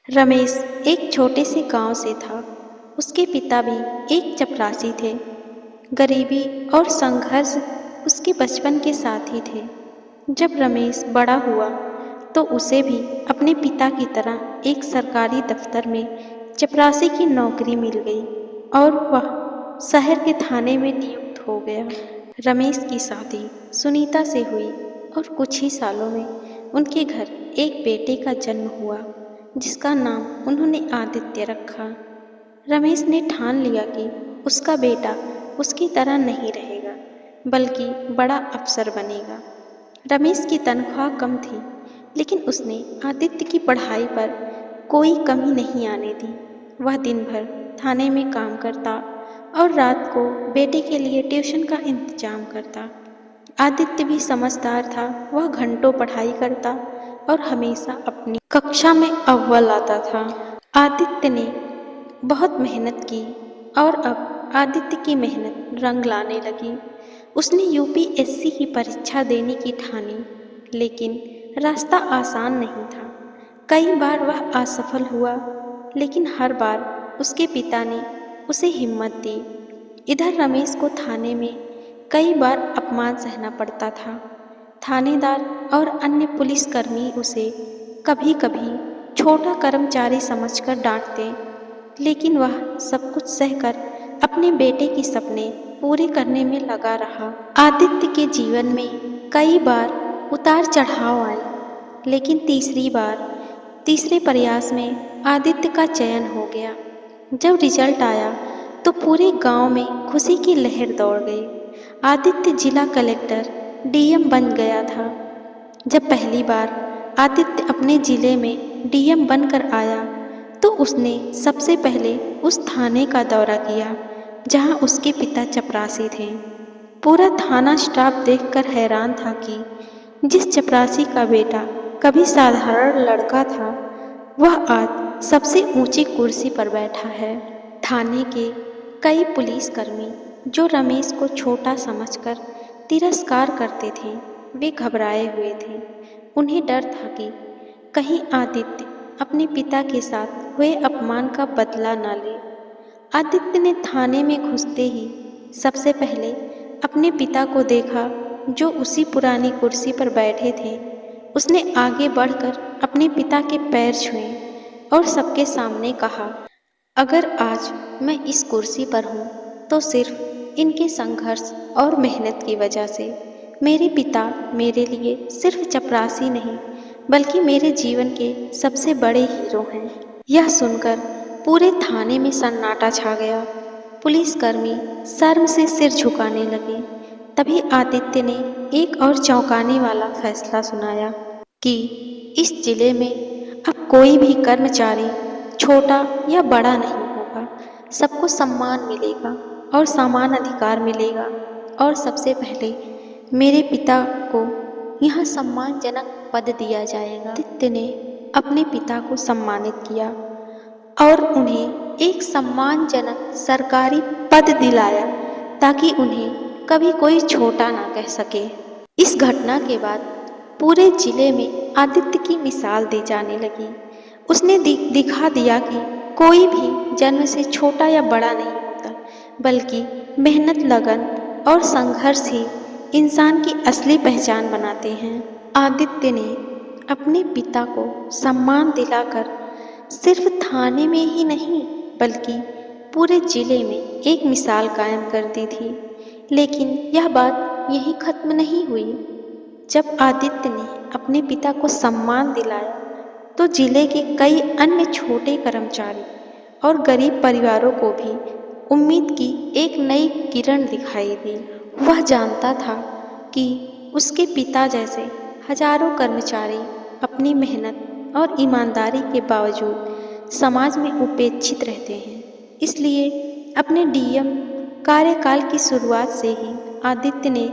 रमेश एक छोटे से गांव से था। उसके पिता भी एक चपरासी थे। गरीबी और संघर्ष उसके बचपन के साथी थे। जब रमेश बड़ा हुआ तो उसे भी अपने पिता की तरह एक सरकारी दफ्तर में चपरासी की नौकरी मिल गई और वह शहर के थाने में नियुक्त हो गया। रमेश की शादी सुनीता से हुई और कुछ ही सालों में उनके घर एक बेटे का जन्म हुआ जिसका नाम उन्होंने आदित्य रखा। रमेश ने ठान लिया कि उसका बेटा उसकी तरह नहीं रहेगा बल्कि बड़ा अफसर बनेगा। रमेश की तनख्वाह कम थी लेकिन उसने आदित्य की पढ़ाई पर कोई कमी नहीं आने दी। वह दिन भर थाने में काम करता और रात को बेटे के लिए ट्यूशन का इंतजाम करता। आदित्य भी समझदार था। वह घंटों पढ़ाई करता और हमेशा अपनी कक्षा में अव्वल आता था। आदित्य ने बहुत मेहनत की और अब आदित्य की मेहनत रंग लाने लगी। उसने यूपीएससी की परीक्षा देने की ठानी, लेकिन रास्ता आसान नहीं था। कई बार वह असफल हुआ, लेकिन हर बार उसके पिता ने उसे हिम्मत दी। इधर रमेश को थाने में कई बार अपमान सहना पड़ता था। थानेदार और अन्य पुलिसकर्मी उसे कभी कभी छोटा कर्मचारी समझकर डांटते, लेकिन वह सब कुछ सहकर अपने बेटे के सपने पूरे करने में लगा रहा। आदित्य के जीवन में कई बार उतार चढ़ाव आए, लेकिन तीसरे प्रयास में आदित्य का चयन हो गया। जब रिजल्ट आया तो पूरे गांव में खुशी की लहर दौड़ गई। आदित्य जिला कलेक्टर डीएम बन गया था। जब पहली बार आदित्य अपने जिले में डीएम बनकर आया तो उसने सबसे पहले उस थाने का दौरा किया जहां उसके पिता चपरासी थे। पूरा थाना स्टाफ देखकर हैरान था कि जिस चपरासी का बेटा कभी साधारण लड़का था, वह आज सबसे ऊंची कुर्सी पर बैठा है। थाने के कई पुलिसकर्मी जो रमेश को छोटा समझकर तिरस्कार करते थे, वे घबराए हुए थे। उन्हें डर था कि कहीं आदित्य अपने पिता के साथ हुए अपमान का बदला न ले। आदित्य ने थाने में घुसते ही सबसे पहले अपने पिता को देखा, जो उसी पुरानी कुर्सी पर बैठे थे। उसने आगे बढ़कर अपने पिता के पैर छुए और सबके सामने कहा, अगर आज मैं इस कुर्सी पर हूँ तो सिर्फ इनके संघर्ष और मेहनत की वजह से। मेरे पिता मेरे लिए सिर्फ चपरासी नहीं बल्कि मेरे जीवन के सबसे बड़े हीरो हैं। यह सुनकर पूरे थाने में सन्नाटा छा गया। पुलिसकर्मी शर्म से सिर झुकाने लगे। तभी आदित्य ने एक और चौंकाने वाला फैसला सुनाया कि इस जिले में अब कोई भी कर्मचारी छोटा या बड़ा नहीं होगा। सबको सम्मान मिलेगा और समान अधिकार मिलेगा। और सबसे पहले मेरे पिता को यहाँ सम्मानजनक पद दिया जाएगा। आदित्य ने अपने पिता को सम्मानित किया और उन्हें एक सम्मानजनक सरकारी पद दिलाया ताकि उन्हें कभी कोई छोटा ना कह सके। इस घटना के बाद पूरे जिले में आदित्य की मिसाल दी जाने लगी। उसने दिखा दिया कि कोई भी जन्म से छोटा या बड़ा नहीं होता, बल्कि मेहनत, लगन और संघर्ष ही इंसान की असली पहचान बनाते हैं। आदित्य ने अपने पिता को सम्मान दिलाकर सिर्फ थाने में ही नहीं बल्कि पूरे जिले में एक मिसाल कायम कर दी थी। लेकिन यह बात यहीं खत्म नहीं हुई। जब आदित्य ने अपने पिता को सम्मान दिलाया तो जिले के कई अन्य छोटे कर्मचारी और गरीब परिवारों को भी उम्मीद की एक नई किरण दिखाई दी। वह जानता था कि उसके पिता जैसे हजारों कर्मचारी अपनी मेहनत और ईमानदारी के बावजूद समाज में उपेक्षित रहते हैं। इसलिए अपने डीएम कार्यकाल की शुरुआत से ही आदित्य ने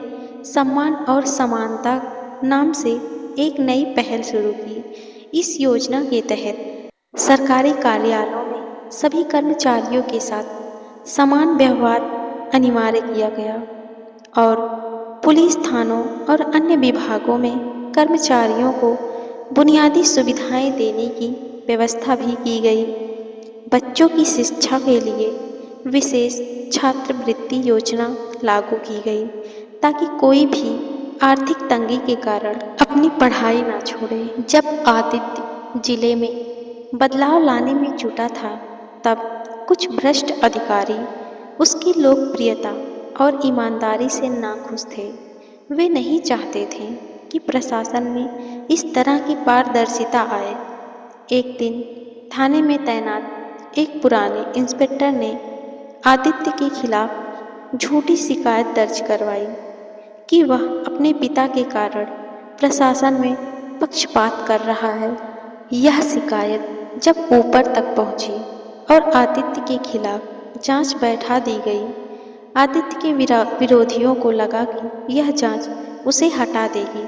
सम्मान और समानता नाम से एक नई पहल शुरू की। इस योजना के तहत सरकारी कार्यालयों में सभी कर्मचारियों के साथ समान व्यवहार अनिवार्य किया गया और पुलिस थानों और अन्य विभागों में कर्मचारियों को बुनियादी सुविधाएं देने की व्यवस्था भी की गई। बच्चों की शिक्षा के लिए विशेष छात्रवृत्ति योजना लागू की गई ताकि कोई भी आर्थिक तंगी के कारण अपनी पढ़ाई ना छोड़े। जब आदित्य जिले में बदलाव लाने में जुटा था, तब कुछ भ्रष्ट अधिकारी उसकी लोकप्रियता और ईमानदारी से नाखुश थे। वे नहीं चाहते थे कि प्रशासन में इस तरह की पारदर्शिता आए। एक दिन थाने में तैनात एक पुराने इंस्पेक्टर ने आदित्य के खिलाफ झूठी शिकायत दर्ज करवाई कि वह अपने पिता के कारण प्रशासन में पक्षपात कर रहा है। यह शिकायत जब ऊपर तक पहुंची और आदित्य के खिलाफ जांच बैठा दी गई, आदित्य के विरोधियों को लगा कि यह जांच उसे हटा देगी,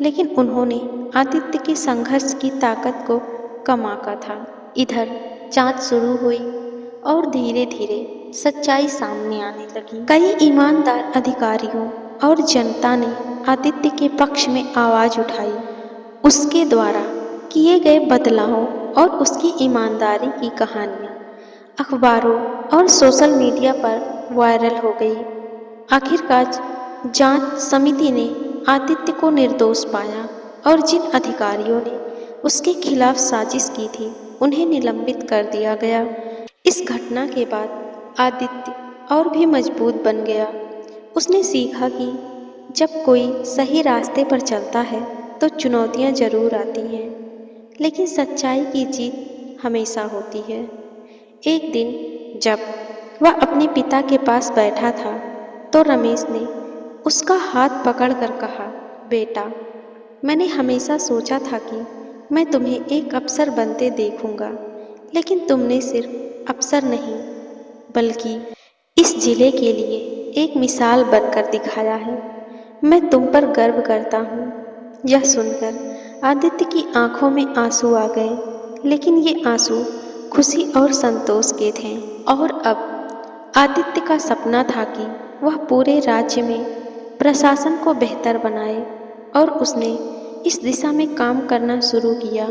लेकिन उन्होंने आदित्य के संघर्ष की ताकत को कम आंका था। इधर जांच शुरू हुई और धीरे धीरे सच्चाई सामने आने लगी। कई ईमानदार अधिकारियों और जनता ने आदित्य के पक्ष में आवाज उठाई। उसके द्वारा किए गए बदलावों और उसकी ईमानदारी की कहानियां अखबारों और सोशल मीडिया पर वायरल हो गई। आखिरकार जांच समिति ने आदित्य को निर्दोष पाया और जिन अधिकारियों ने उसके खिलाफ साजिश की थी, उन्हें निलंबित कर दिया गया। इस घटना के बाद आदित्य और भी मजबूत बन गया। उसने सीखा कि जब कोई सही रास्ते पर चलता है तो चुनौतियां जरूर आती हैं, लेकिन सच्चाई की जीत हमेशा होती है। एक दिन जब वह अपने पिता के पास बैठा था, तो रमेश ने उसका हाथ पकड़कर कहा, बेटा, मैंने हमेशा सोचा था कि मैं तुम्हें एक अफसर बनते देखूंगा, लेकिन तुमने सिर्फ अफसर नहीं बल्कि इस जिले के लिए एक मिसाल बनकर दिखाया है। मैं तुम पर गर्व करता हूँ। यह सुनकर आदित्य की आंखों में आंसू आ गए, लेकिन ये आंसू खुशी और संतोष के थे। और अब आदित्य का सपना था कि वह पूरे राज्य में प्रशासन को बेहतर बनाए, और उसने इस दिशा में काम करना शुरू किया।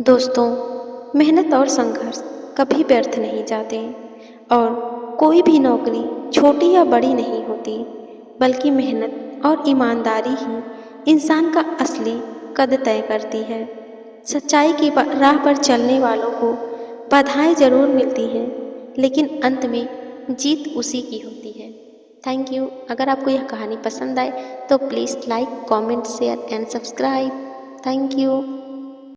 दोस्तों, मेहनत और संघर्ष कभी व्यर्थ नहीं जाते, और कोई भी नौकरी छोटी या बड़ी नहीं होती, बल्कि मेहनत और ईमानदारी ही इंसान का असली कद तय करती है। सच्चाई की राह पर चलने वालों को बाधाएं जरूर मिलती हैं, लेकिन अंत में जीत उसी की होती है। Thank you. अगर आपको यह कहानी पसंद आए तो please like, comment, share and subscribe. Thank you.